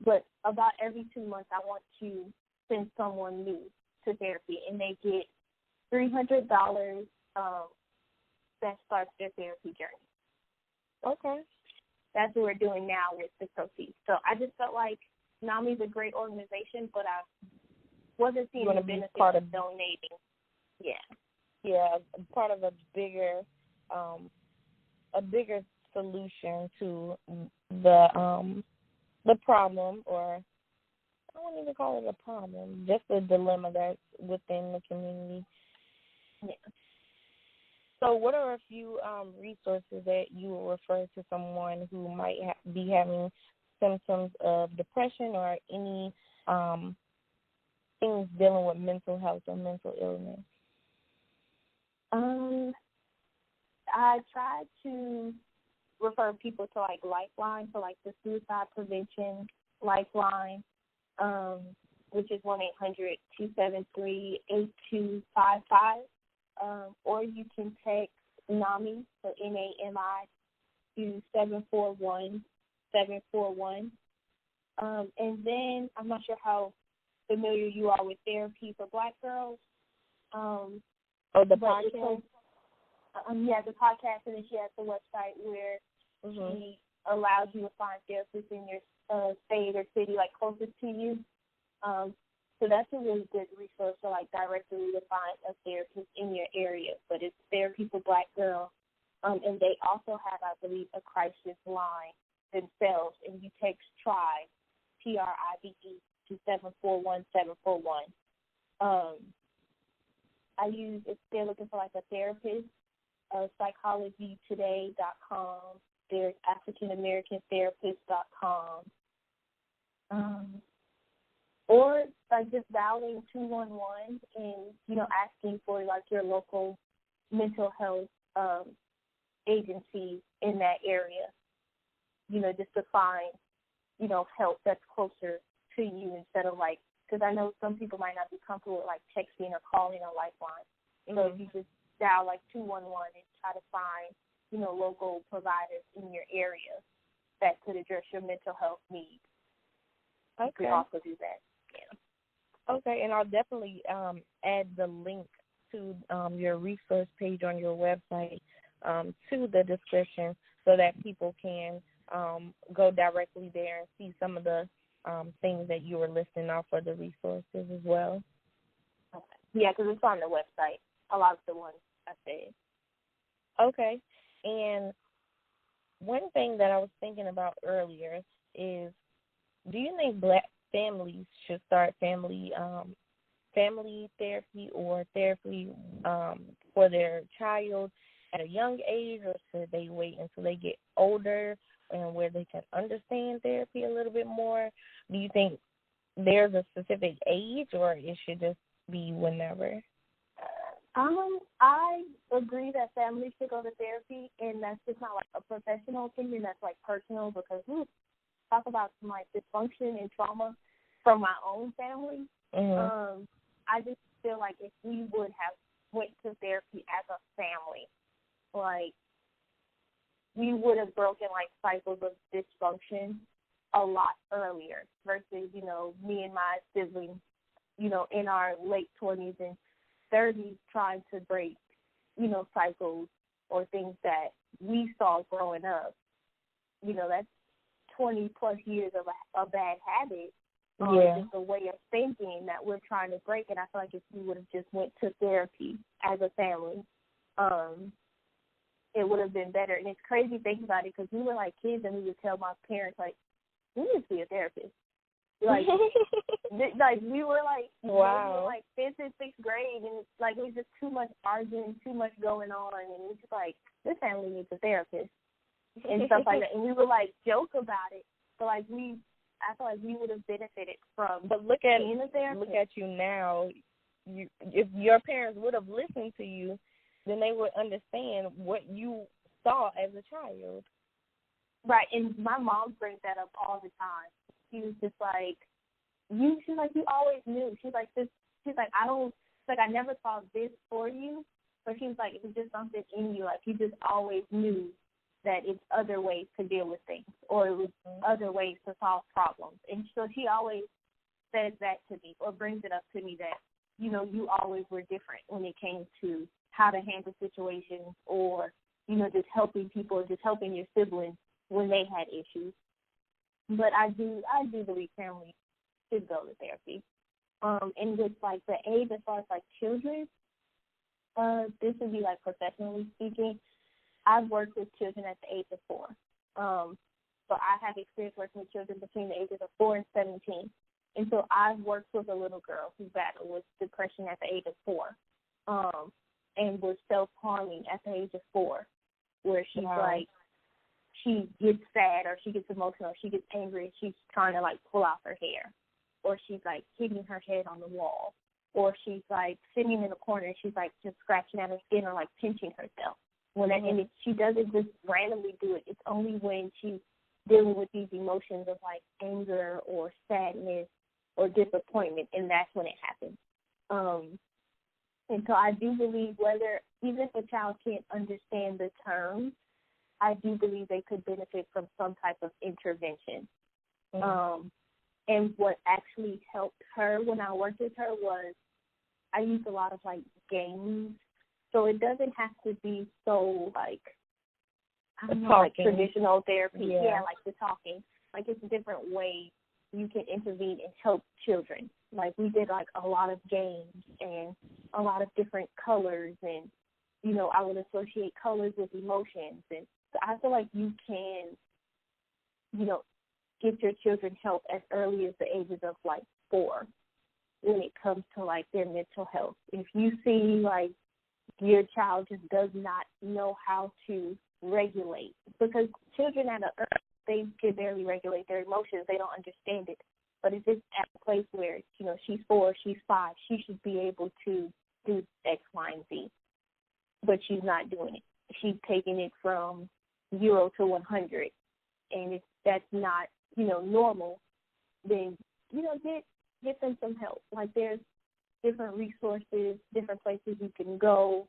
But about every 2 months, I want to send someone new to therapy, and they get $300 that starts their therapy journey. That's what we're doing now with the proceeds. So I just felt like NAMI's a great organization, but I wasn't seeing the benefit of donating. Part of a bigger solution to the problem, or I wouldn't even call it a problem, just a dilemma that's within the community. So what are a few resources that you will refer to someone who might be having symptoms of depression or any things dealing with mental health or mental illness? I try to refer people to, like, Lifeline, so, like, the Suicide Prevention Lifeline, which is 1-800-273-8255. Or you can text NAMI, so NAMI, to 741-741. And then I'm not sure how familiar you are with Therapy for Black Girls. The podcast? The podcast, and then she has the website where she allows you to find therapists in your state or city, like, closest to you. So that's a really good resource to, like, directly to find a therapist in your area. But it's Therapy for Black Girls. And they also have, I believe, a crisis line themselves. And you text TRIBE, TRIBE, to 741-741. If they're looking for, like, a therapist, psychologytoday.com. There's AfricanAmericanTherapist.com. Or, like, just dialing 211 and, you know, asking for, like, your local mental health agency in that area, you know, just to find, you know, help that's closer to you instead of, like, because I know some people might not be comfortable with, like, texting or calling a Lifeline. So if you just dial, like, 211 and try to find, you know, local providers in your area that could address your mental health needs. You could also do that. And I'll definitely add the link to your resource page on your website to the description so that people can go directly there and see some of the things that you were listing off for the resources as well. Yeah, because it's on the website. A lot of the ones I said. Okay. And one thing that I was thinking about earlier is, do you think Black families should start family therapy or therapy for their child at a young age, or should they wait until they get older and where they can understand therapy a little bit more? Do you think there's a specific age, or it should just be whenever? I agree that families should go to therapy, and that's just not like a professional opinion. That's like personal, because we talk about some like dysfunction and trauma from my own family. Mm-hmm. I just feel like if we would have went to therapy as a family, like we would have broken like cycles of dysfunction a lot earlier versus, you know, me and my siblings, you know, in our late 20s and 30s trying to break, you know, cycles or things that we saw growing up. You know, that's 20 plus years of a bad habit. Just a way of thinking that we're trying to break. And I feel like if we would have just went to therapy as a family, it would have been better. And it's crazy thinking about it, because we were like kids and we would tell my parents, like, we need to see a therapist. Like, like we were like, wow, we were like 5th and 6th grade, and it's like it was just too much arguing, too much going on, and it was just like, this family needs a therapist and stuff like that. And we would like joke about it, but like I feel like we would have benefited from. But look at you now. If your parents would have listened to you, then they would understand what you saw as a child. Right, and my mom brings that up all the time. She was just like, she's like, you always knew. She's like, I never saw this for you, but she was like, it was just something in you. Like, you just always knew that it's other ways to deal with things, or it was other ways to solve problems. And so she always says that to me, or brings it up to me, that, you know, you always were different when it came to how to handle situations, or, you know, just helping people, or just helping your siblings when they had issues. But I do believe families should go to therapy. And with like the age, as far as like children, this would be like professionally speaking. I've worked with children at the age of 4. So I have experience working with children between the ages of 4 and 17. And so I've worked with a little girl who battled with depression at the age of 4, and was self-harming at the age of 4, where she's like, she gets sad, or she gets emotional, or she gets angry, and she's trying to like pull out her hair, or she's like hitting her head on the wall, or she's like sitting in a corner and she's like just scratching at her skin, or like pinching herself. And if she doesn't just randomly do it, it's only when she's dealing with these emotions of like anger or sadness or disappointment, and that's when it happens. And so I do believe, even if a child can't understand the terms, I do believe they could benefit from some type of intervention. And what actually helped her when I worked with her was I used a lot of like games. So it doesn't have to be so like, I don't know, like traditional therapy. Yeah, like the talking. Like, it's a different way you can intervene and help children. Like, we did like a lot of games and a lot of different colors, and, you know, I would associate colors with emotions. And so I feel like you can, you know, get your children help as early as the ages of like 4 when it comes to like their mental health. If you see like your child just does not know how to regulate, because children at a they can barely regulate their emotions. They don't understand it. But if it's at a place where, you know, she's 4, she's 5, she should be able to do X, Y, and Z. But she's not doing it. She's taking it from 0 to 100. And if that's not, you know, normal, then, you know, get them some help. Like, there's different resources, different places you can go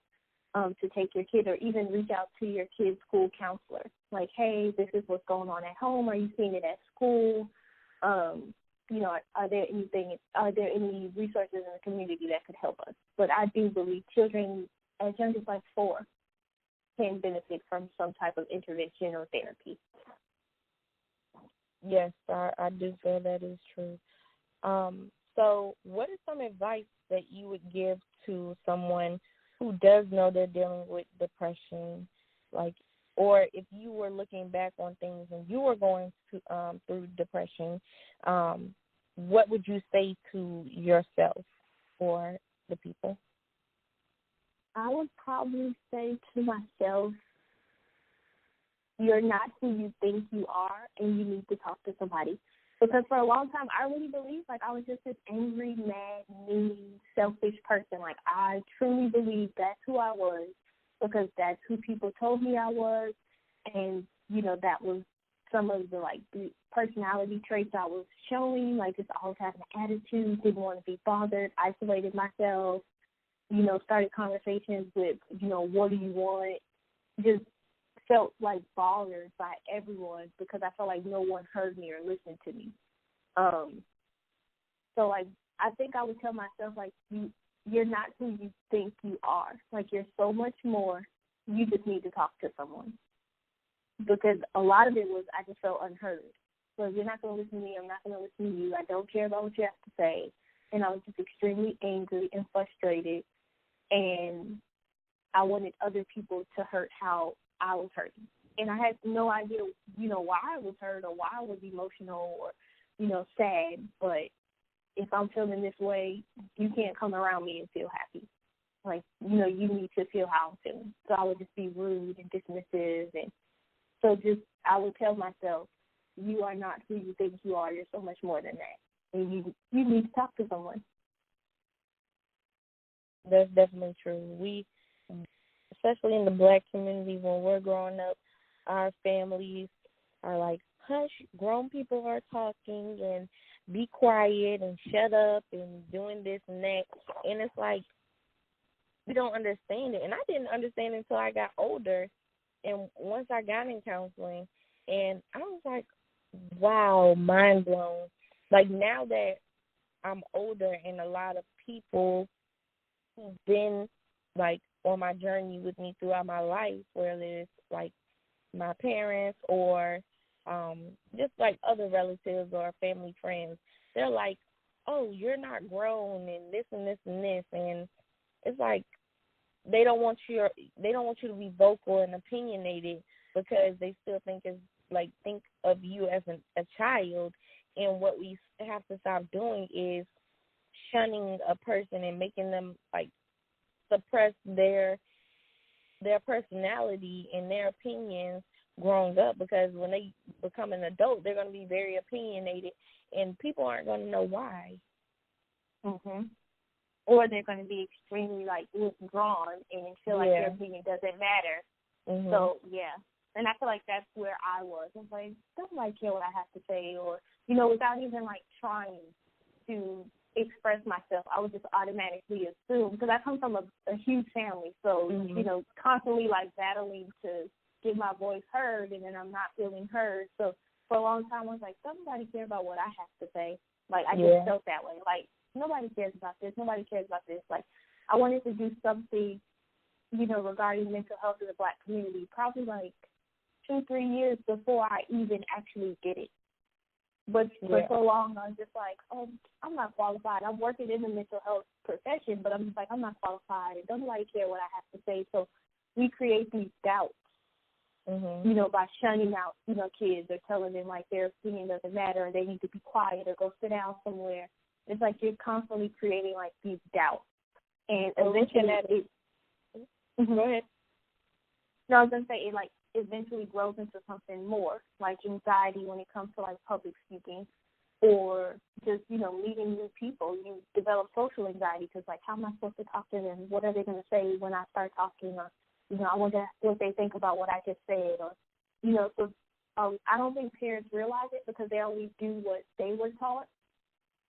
to take your kid, or even reach out to your kid's school counselor. Like, hey, this is what's going on at home. Are you seeing it at school? You know, are there any resources in the community that could help us? But I do believe children as young as like 4 can benefit from some type of intervention or therapy. Yes, I do feel that is true. So what is some advice that you would give to someone who does know they're dealing with depression, like, or if you were looking back on things and you were going through depression, what would you say to yourself or the people? I would probably say to myself, you're not who you think you are, and you need to talk to somebody. Because for a long time, I really believed, like, I was just this angry, mad, mean, selfish person. Like, I truly believed that's who I was because that's who people told me I was. And, you know, that was some of the, like, the personality traits I was showing, like just always having an attitude, didn't want to be bothered, isolated myself, you know, started conversations with, you know, what do you want? Just felt like bothered by everyone because I felt like no one heard me or listened to me. So, like, I think I would tell myself, like, you're not who you think you are. Like, you're so much more. You just need to talk to someone. Because a lot of it was I just felt unheard. So if you're not going to listen to me, I'm not going to listen to you. I don't care about what you have to say. And I was just extremely angry and frustrated. And I wanted other people to hurt how I was hurting. And I had no idea, you know, why I was hurt or why I was emotional or, you know, sad. But if I'm feeling this way, you can't come around me and feel happy. Like, you know, you need to feel how I'm feeling. So I would just be rude and dismissive. And so just I would tell myself, you are not who you think you are. You're so much more than that. And you need to talk to someone. That's definitely true. We, especially in the Black community, when we're growing up, our families are like, hush, grown people are talking and be quiet and shut up and doing this and that. And it's like, we don't understand it. And I didn't understand it until I got older. And once I got in counseling, and I was like, wow, mind blown. Like, now that I'm older and a lot of people who've been, like, on my journey with me throughout my life, whether it's, like, my parents or just, like, other relatives or family friends, they're like, oh, you're not grown and this and this and this. And it's like they don't want you to be vocal and opinionated because they still think of you as a child. And what we have to stop doing is shunning a person and making them, like, suppress their personality and their opinions growing up, because when they become an adult, they're going to be very opinionated, and people aren't going to know why. Mhm. Or they're going to be extremely, like, withdrawn and feel like their opinion doesn't matter. Mm-hmm. So, yeah. And I feel like that's where I was. I was like, don't nobody care what I have to say, or, you know, without even, like, trying to express myself, I would just automatically assume, because I come from a huge family, so, you know, constantly, like, battling to get my voice heard, and then I'm not feeling heard. So for a long time, I was like, somebody care about what I have to say. Like, I just felt that way. Like, nobody cares about this. Nobody cares about this. Like, I wanted to do something, you know, regarding mental health in the Black community, probably, like, 2-3 years before I even actually did it. But for so long, I was just like, oh, I'm not qualified. I'm working in the mental health profession, but I'm just like, I'm not qualified. And don't nobody care what I have to say. So we create these doubts, you know, by shunning out, you know, kids or telling them, like, their opinion doesn't matter or they need to be quiet or go sit down somewhere. It's like you're constantly creating, like, these doubts. And eventually go ahead. No, I was going to say it, like, eventually grows into something more, like anxiety when it comes to, like, public speaking or just, you know, meeting new people. You develop social anxiety because, like, how am I supposed to talk to them? What are they going to say when I start talking? Or, you know, I wonder what they think about what I just said. Or, you know, so I don't think parents realize it because they only do what they were taught.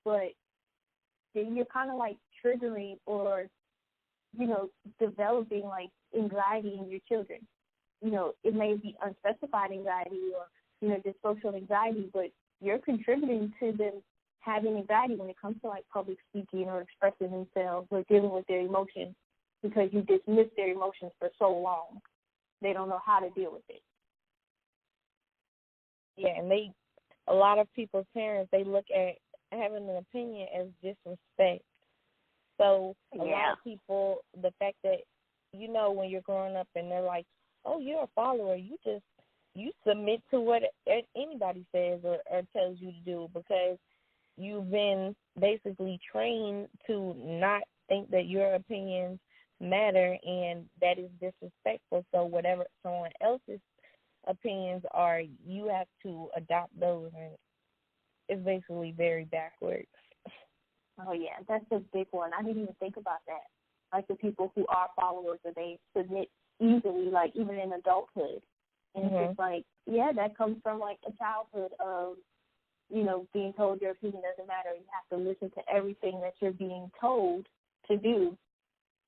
But then you're kind of, like, triggering or, you know, developing, like, anxiety in your children. You know, it may be unspecified anxiety or, you know, just social anxiety, but you're contributing to them having anxiety when it comes to, like, public speaking or expressing themselves or dealing with their emotions because you dismiss their emotions for so long. They don't know how to deal with it. Yeah, and a lot of people's parents, they look at having an opinion as disrespect. So a lot of people, the fact that, when you're growing up and they're like, oh, you're a follower, you submit to what anybody says or tells you to do, because you've been basically trained to not think that your opinions matter, and that is disrespectful. So whatever someone else's opinions are, you have to adopt those, and it's basically very backwards. Oh, yeah, that's a big one. I didn't even think about that. Like the people who are followers, or they submit easily, like even in adulthood. And it's just like, yeah, that comes from like a childhood of, being told your opinion doesn't matter. You have to listen to everything that you're being told to do.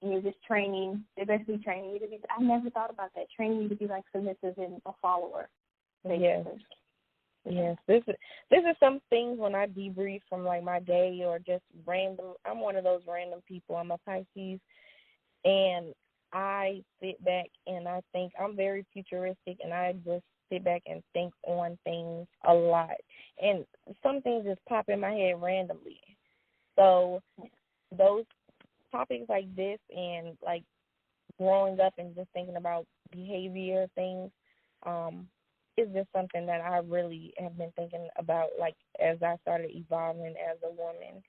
And you're just they're basically training you to be, I never thought about that, training you to be like submissive and a follower. Basically. Yes. This is some things when I debrief from like my day or just random. I'm one of those random people. I'm a Pisces, and I sit back and I think I'm very futuristic, and I just sit back and think on things a lot. And some things just pop in my head randomly. So those topics like this and like growing up and just thinking about behavior things, it's just something that I really have been thinking about, like, as I started evolving as a woman.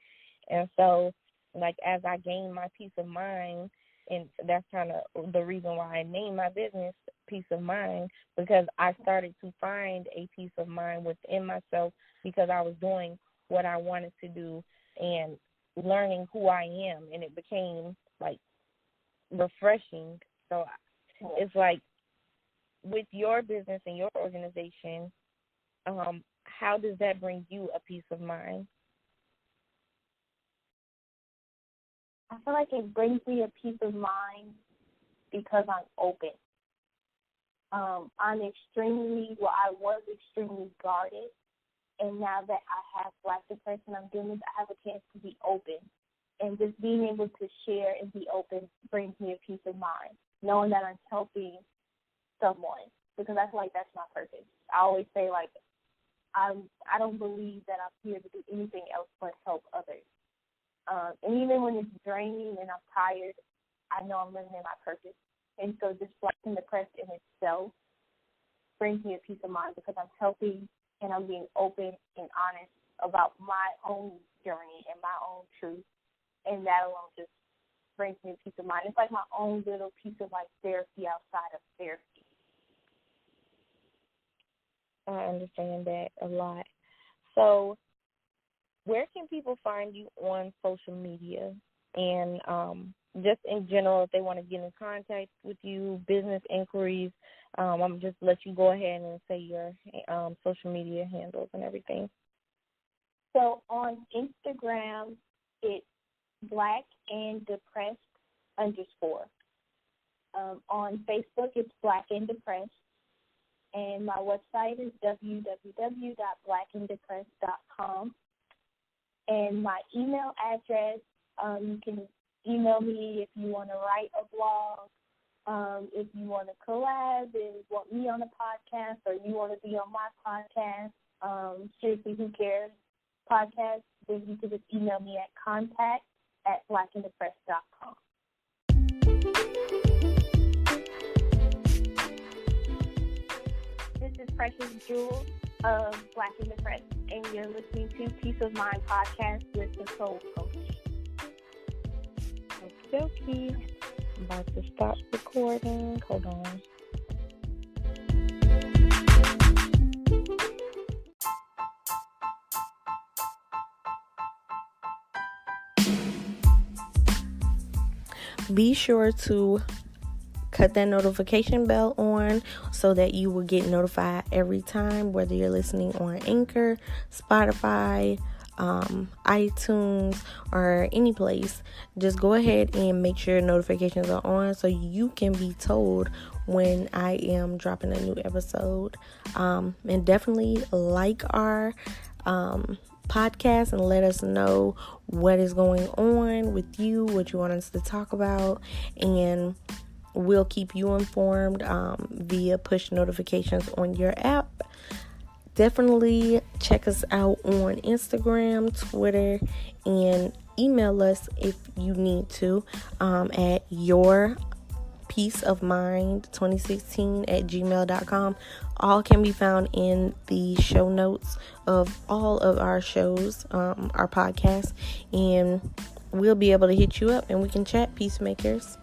And so, like, as I gained my peace of mind, and that's kind of the reason why I named my business Peace of Mind, because I started to find a peace of mind within myself because I was doing what I wanted to do and learning who I am, and it became, like, refreshing. So it's like, with your business and your organization, how does that bring you a peace of mind? I feel like it brings me a peace of mind because I'm open. I was extremely guarded, and now that I have Black depression, I'm doing this, I have a chance to be open. And just being able to share and be open brings me a peace of mind, knowing that I'm helping someone, because I feel like that's my purpose. I always say, like, I don't believe that I'm here to do anything else but help others. And even when it's draining and I'm tired, I know I'm living in my purpose. And so just Black depressed in itself brings me a peace of mind because I'm helping and I'm being open and honest about my own journey and my own truth. And that alone just brings me a peace of mind. It's like my own little piece of, like, therapy outside of therapy. I understand that a lot. So where can people find you on social media? And just in general, if they want to get in contact with you, business inquiries, I'm just let you go ahead and say your social media handles and everything. So on Instagram, it's Black and Depressed _. On Facebook, it's Black and Depressed. And my website is www.blackanddepressed.com. And my email address, you can email me if you want to write a blog, if you want to collab and want me on a podcast, or you want to be on my podcast, seriously, who cares, podcast, then you can just email me at contact@blackanddepressed.com. This is Precious Jewel of Black and Depressed, and you're listening to Peace of Mind podcast with the Soul Koach. Okay. I'm about to stop recording. Hold on. Be sure to cut that notification bell on so that you will get notified every time, whether you're listening on Anchor, Spotify, iTunes, or any place. Just go ahead and make sure notifications are on so you can be told when I am dropping a new episode. And definitely like our podcast and let us know what is going on with you, what you want us to talk about, and we'll keep you informed via push notifications on your app. Definitely check us out on Instagram, Twitter, and email us if you need to at your peaceofmind2016@gmail.com. All can be found in the show notes of all of our shows, our podcast, and we'll be able to hit you up and we can chat, peacemakers.